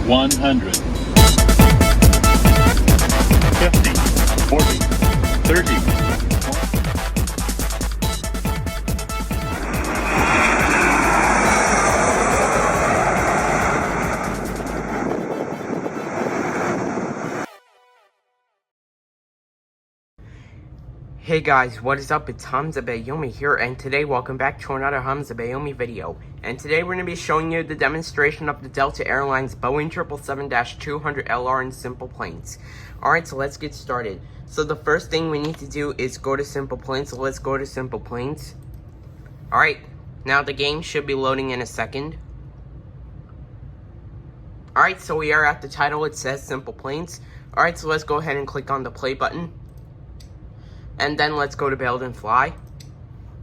100, 50, 40, 30. Hey guys, what is up? It's Hamza Bayomi here, and today welcome back to another Hamza Bayomi video. And today we're going to be showing you the demonstration of the Delta Airlines Boeing 777-200LR in SimplePlanes. Alright, so let's get started. So the first thing we need to do is go to SimplePlanes, so let's go to SimplePlanes. Alright, now the game should be loading in a second. Alright, so we are at the title, it says SimplePlanes. Alright, so let's go ahead and click on the play button. And then let's go to build and fly.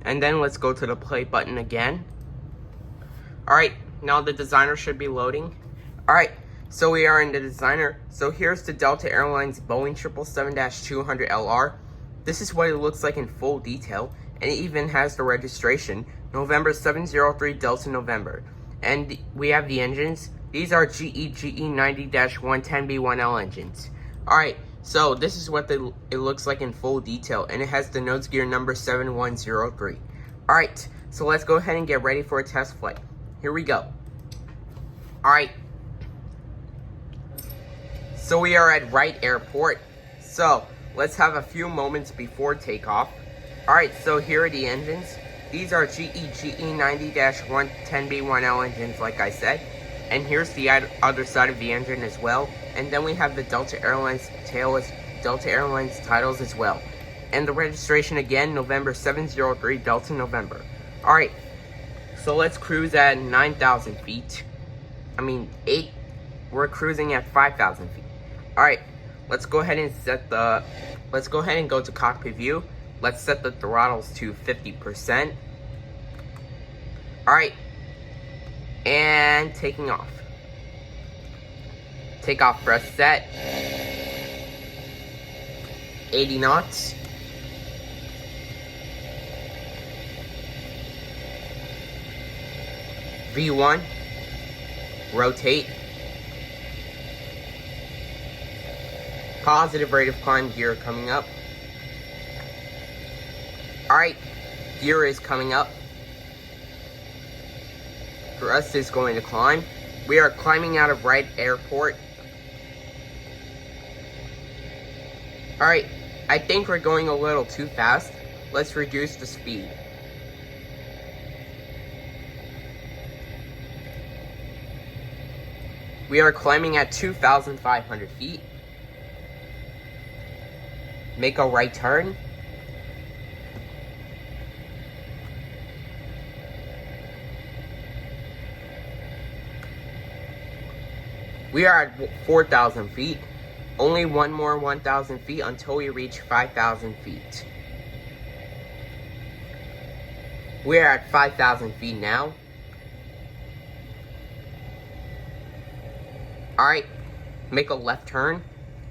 And then let's go to the play button again. Alright, now the designer should be loading. Alright, so we are in the designer. So here's the Delta Airlines Boeing 777-200LR. This is what it looks like in full detail. And it even has the registration. November 703 Delta November. And we have the engines. These are GE 90-110B1L engines. Alright. So this is what it looks like in full detail, and it has the nose gear number 7103. Alright, so let's go ahead and get ready for a test flight. Here we go. Alright. So we are at Wright Airport. So let's have a few moments before takeoff. Alright, so here are the engines. These are GE 90-110B1L engines, like I said. And here's the other side of the engine as well. And then we have the Delta Airlines titles as well. And the registration again, November 703 Delta November. Alright, so let's cruise at 9,000 feet. We're cruising at 5,000 feet. Alright, let's go ahead and go to cockpit view. Let's set the throttles to 50%. Alright. And taking off. Takeoff thrust set. 80 knots. V1. Rotate. Positive rate of climb gear coming up. Alright, gear is coming up. Thrust is going to climb. We are climbing out of Wright Airport. Alright, I think we're going a little too fast. Let's reduce the speed. We are climbing at 2,500 feet. Make a right turn. We are at 4,000 feet. Only one more 1,000 feet until we reach 5,000 feet. We are at 5,000 feet now. Alright, make a left turn.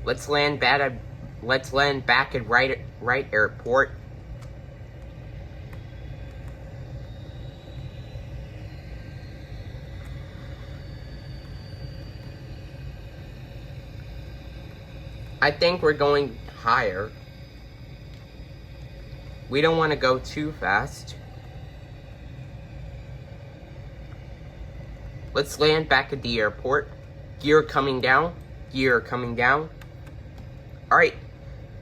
Let's land back at Wright Airport. I think we're going higher. We don't want to go too fast. Let's land back at the airport. Gear coming down. Gear coming down. Alright.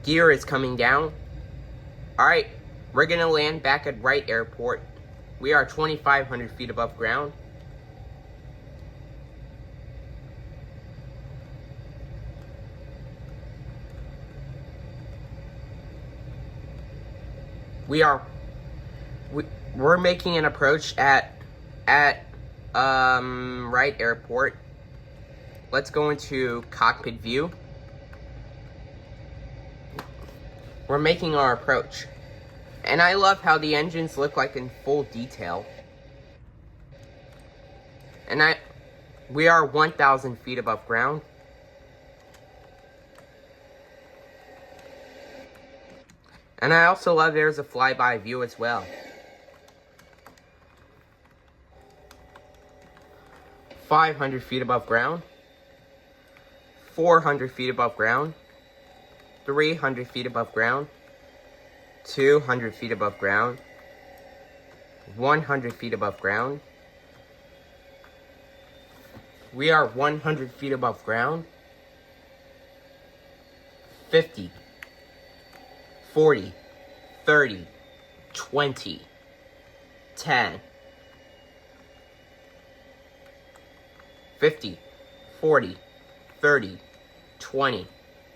Gear is coming down. Alright. We're going to land back at Wright Airport. We are 2,500 feet above ground. We're making an approach at Wright Airport. Let's go into cockpit view. We're making our approach. And I love how the engines look like in full detail. And we are 1,000 feet above ground. And I also love there's a flyby view as well. 500 feet above ground. 400 feet above ground, 300 feet above ground, 200 feet above ground, 100 feet above ground. We are 100 feet above ground. 50, 40, 30, 20, 10, 50, 40, 30, 20,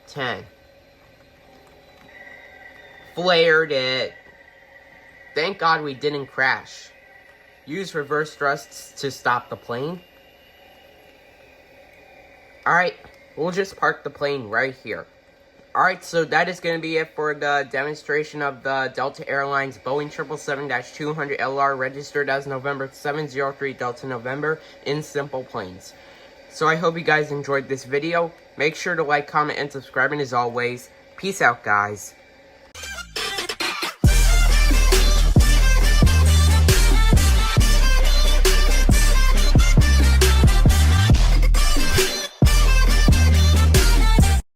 10. Flared it. Thank God we didn't crash. Use reverse thrusts to stop the plane. Alright, we'll just park the plane right here. Alright, so that is going to be it for the demonstration of the Delta Airlines Boeing 777-200 LR registered as November 703 Delta November in SimplePlanes. So I hope you guys enjoyed this video. Make sure to like, comment, and subscribe, and as always, peace out, guys.